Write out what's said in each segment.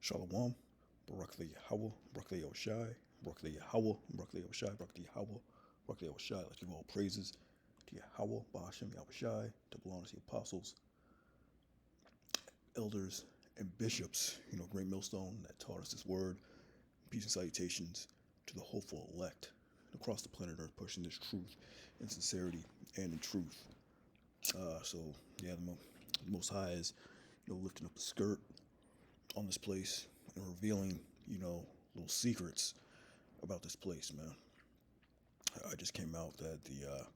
Shalom, Barak le Yahweh, Barak le Yahushai, Barak le Yahweh, Barak le Yahushai, Barak le Yahweh, Barak le Yahushai. Let's give all praises to Yahweh, Bahashem Yahushai, to belong to the apostles, elders, and bishops, great millstone that taught us this word. Peace and salutations to the hopeful elect across the planet Earth, pushing this truth in sincerity and in truth. The Most High is, lifting up the skirt on this place and revealing, little secrets about this place, man. I just came out that the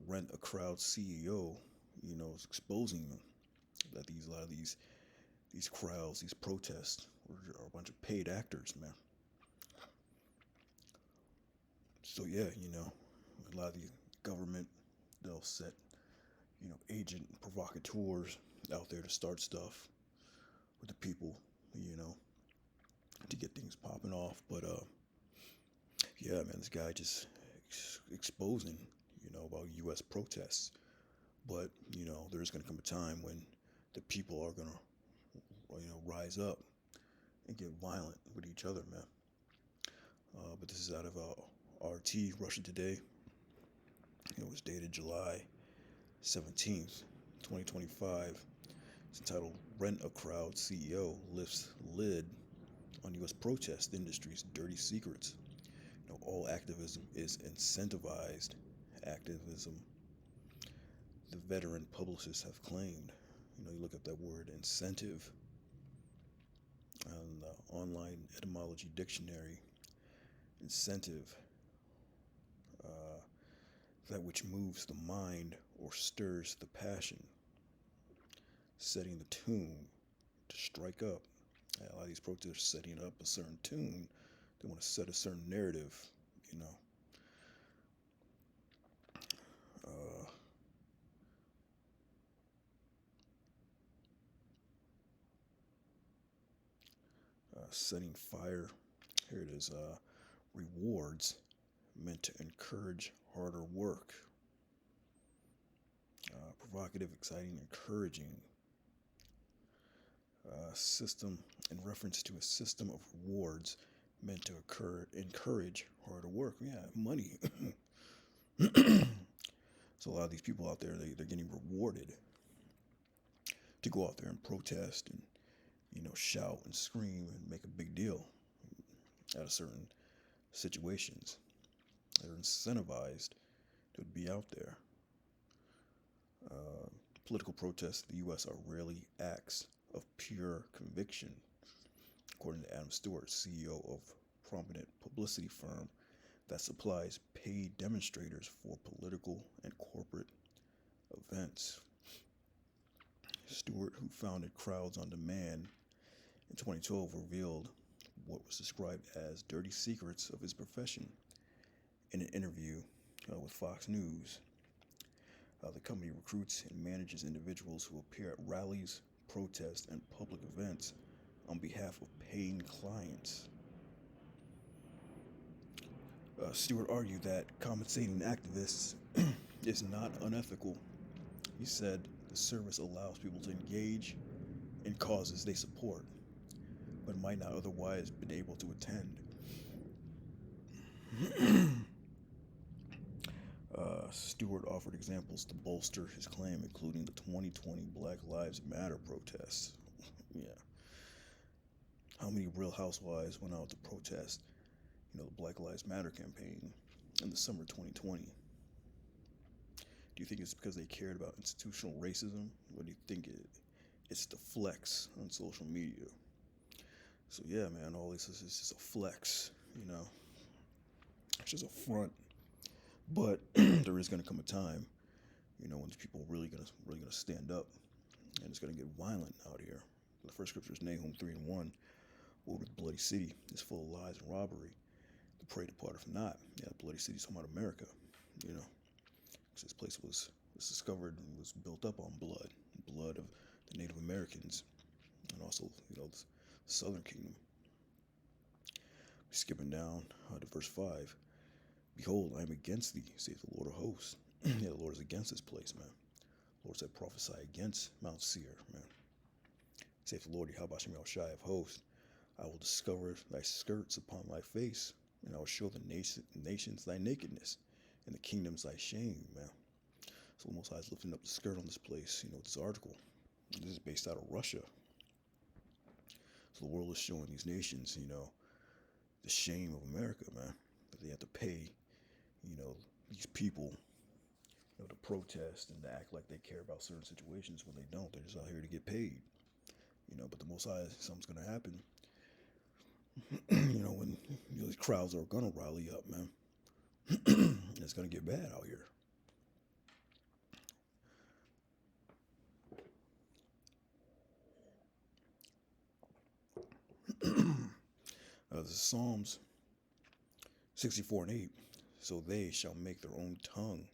Rent a Crowd CEO, is exposing them, that a lot of these crowds, these protests, are a bunch of paid actors, man. So yeah, a lot of the government, they'll set, agent provocateurs out there to start stuff with the people, to get things popping off. But yeah, man, this guy just exposing, about U.S. protests. But there's going to come a time when the people are going to, rise up and get violent with each other, man. But this is out of RT, Russia Today. It was dated July 17th, 2025. It's entitled Rent a Crowd CEO Lifts Lid on U.S. Protest Industry's Dirty Secrets. All activism is incentivized activism, the veteran publicists have claimed. You look up that word incentive on the online etymology dictionary. Incentive, that which moves the mind or stirs the passion, setting the tune to strike up. A lot of these protesters are setting up a certain tune. They want to set a certain narrative, uh, setting fire. Here it is. Rewards meant to encourage harder work. Provocative, exciting, encouraging. System in reference to a system of rewards meant to encourage harder work. Yeah, money. So a lot of these people out there, they're getting rewarded to go out there and protest and, shout and scream and make a big deal out of certain situations. They're incentivized to be out there. Political protests in the U.S. are rarely acts of pure conviction, according to Adam Stewart, CEO of prominent publicity firm that supplies paid demonstrators for political and corporate events. Stewart, who founded Crowds on Demand in 2012, revealed what was described as dirty secrets of his profession in an interview with Fox News. The company recruits and manages individuals who appear at rallies, protests, and public events on behalf of paying clients. Stewart argued that compensating activists is not unethical. He said the service allows people to engage in causes they support, but might not otherwise been able to attend. Stewart offered examples to bolster his claim, including the 2020 Black Lives Matter protests. Yeah. How many Real Housewives went out to protest, the Black Lives Matter campaign in the summer 2020? Do you think it's because they cared about institutional racism? Or do you think it's the flex on social media? So yeah, man, all this is just a flex, It's just a front. But there is going to come a time, when these people are really gonna stand up, and it's going to get violent out here. The first scripture is Nahum 3:1. Woe to the bloody city is full of lies and robbery. The prey departeth not. Yeah, the bloody city's talking about America, because this place was discovered and was built up on blood of the Native Americans, and also, the Southern Kingdom. Skipping down to verse 5. Behold, I am against thee, saith the Lord of hosts. Yeah, the Lord is against this place, man. The Lord said, prophesy against Mount Seir, man. Saith the Lord, Yahweh Shem Yahushai of hosts. I will discover thy skirts upon thy face, and I will show the nations thy nakedness, and the kingdoms thy shame, man. So the Most High is lifting up the skirt on this place, this article. This is based out of Russia. So the world is showing these nations, the shame of America, man. That they have to pay, these people, to protest and to act like they care about certain situations when they don't. They're just out here to get paid. But the Most High, something's gonna happen. When these crowds are gonna rally up, man. It's gonna get bad out here. This is Psalms 64:8. So they shall make their own tongue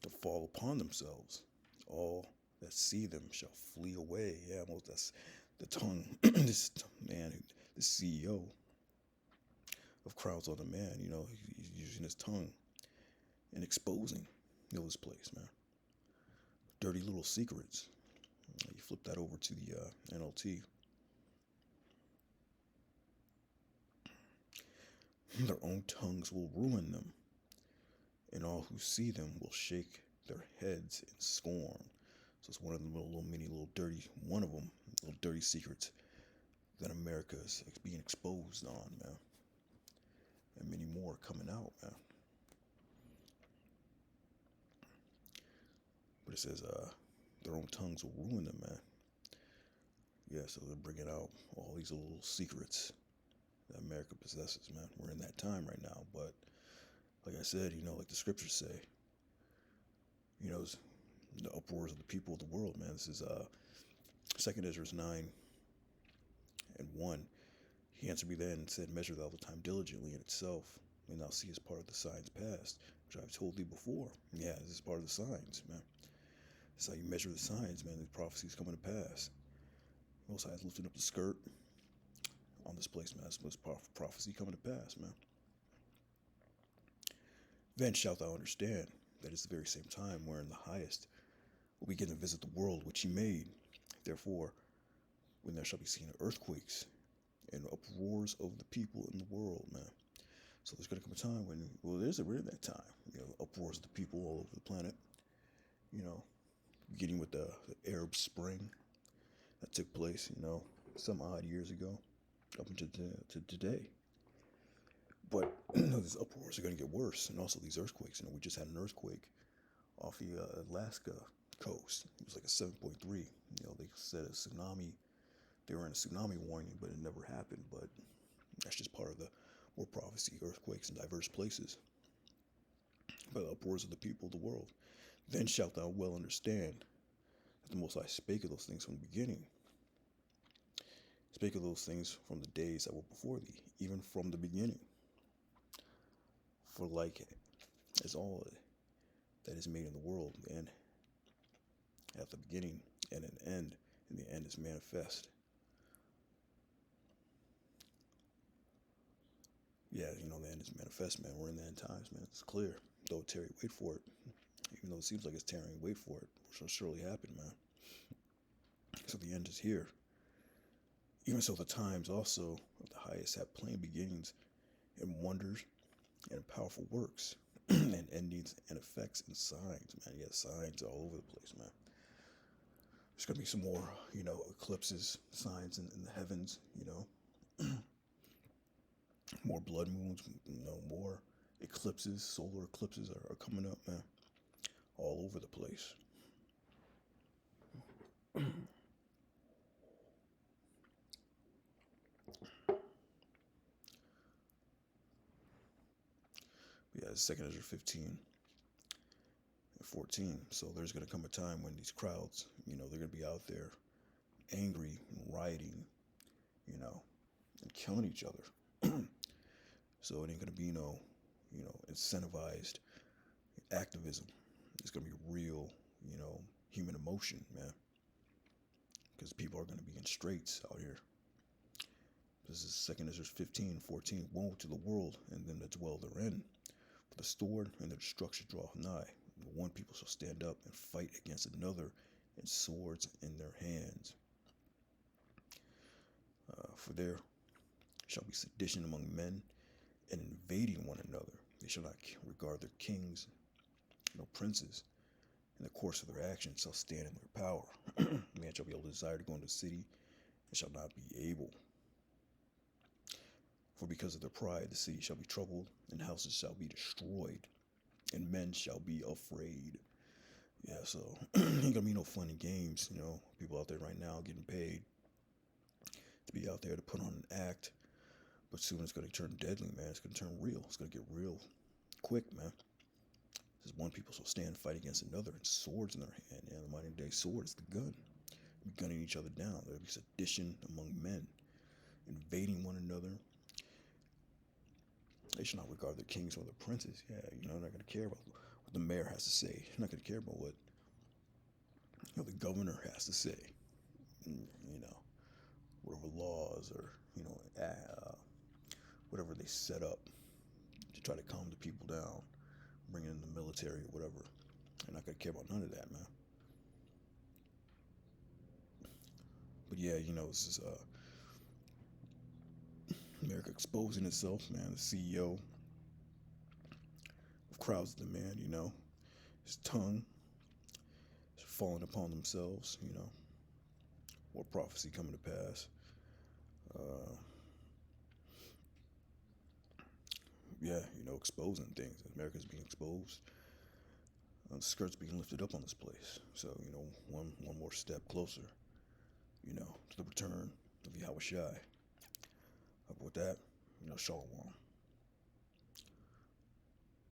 to fall upon themselves. All that see them shall flee away. Yeah, well, that's the tongue. This man, the CEO of Crowds on Demand, he's using his tongue and exposing, this place, man. Dirty little secrets. You flip that over to the NLT. Their own tongues will ruin them, and all who see them will shake their heads in scorn. So it's one of the little dirty secrets that America is being exposed on, man. And many more coming out, man. But it says, their own tongues will ruin them, man. Yeah, so they're bringing out all these little secrets that America possesses, man. We're in that time right now, but like I said, like the scriptures say, the uproars of the people of the world, man. This is 2 Ezra 9:1. He answered me then and said, measure thou the time diligently in itself, and thou seest part of the signs past, which I have told thee before. Yeah, this is part of the signs, man. This is how you measure the signs, man. The prophecies coming to pass. Most High is lifting up the skirt on this place, man. That's prophecy coming to pass, man. Then shalt thou understand that it's the very same time wherein the highest will begin to visit the world which he made. Therefore, when there shall be seen earthquakes and uproars of the people in the world, man. So there's going to come a time when, we're in that time, uproars of the people all over the planet, beginning with the Arab Spring that took place, some odd years ago, up until to today. But these uproars are going to get worse, and also these earthquakes. We just had an earthquake off the Alaska coast. It was like a 7.3. They said a tsunami. They were in a tsunami warning, but it never happened. But that's just part of the more prophecy, earthquakes in diverse places. By the uproars of the people of the world. Then shalt thou well understand that the Most High spake of those things from the beginning. Spake of those things from the days that were before thee, even from the beginning. For like as all that is made in the world, and hath a beginning and an end, and the end is manifest. Yeah, the end is manifest, man. We're in the end times, man. It's clear. Though tarry, wait for it. Even though it seems like it's tarrying, wait for it. It shall surely happen, man. So the end is here. Even so, the times also of the highest have plain beginnings and wonders and powerful works and endings and effects and signs, man. Yeah, signs all over the place, man. There's going to be some more, eclipses, signs in the heavens, more blood moons, more eclipses, solar eclipses are coming up, man, all over the place. Yeah, 2 Ezra 15:14. So there's going to come a time when these crowds, they're going to be out there angry and rioting, and killing each other. So it ain't going to be no, incentivized activism. It's going to be real, human emotion, man. Because people are going to be in straits out here. This is 2 Ezra 15:14. Woe to the world and them that dwell therein. For the sword and the destruction draweth nigh. And one people shall stand up and fight against another, and swords in their hands. For there shall be sedition among men, and invading one another. They shall not regard their kings, no princes. In the course of their actions shall stand in their power. Man shall be able to desire to go into the city, and shall not be able. For because of their pride, the city shall be troubled, and houses shall be destroyed, and men shall be afraid. Yeah, so ain't gonna be no fun and games, People out there right now getting paid to be out there to put on an act, but soon it's gonna turn deadly, man. It's gonna turn real. It's gonna get real quick, man. Because one people shall stand fight against another, and swords in their hand. Yeah, the modern day sword is the gun. Be gunning each other down. There'll be sedition among men, invading one another. They shall not regard their kings or their princes. Yeah, they're not going to care about what the mayor has to say. They're not going to care about what the governor has to say. Whatever laws or whatever they set up to try to calm the people down, bring in the military or whatever. They're not going to care about none of that, man. But yeah, this is America exposing itself, man. The CEO of Crowds Demand, his tongue is falling upon themselves, More prophecy coming to pass. Yeah, exposing things. America's being exposed. The skirt's being lifted up on this place. So, one more step closer, to the return of Yahweh Shai. With that, Shalom.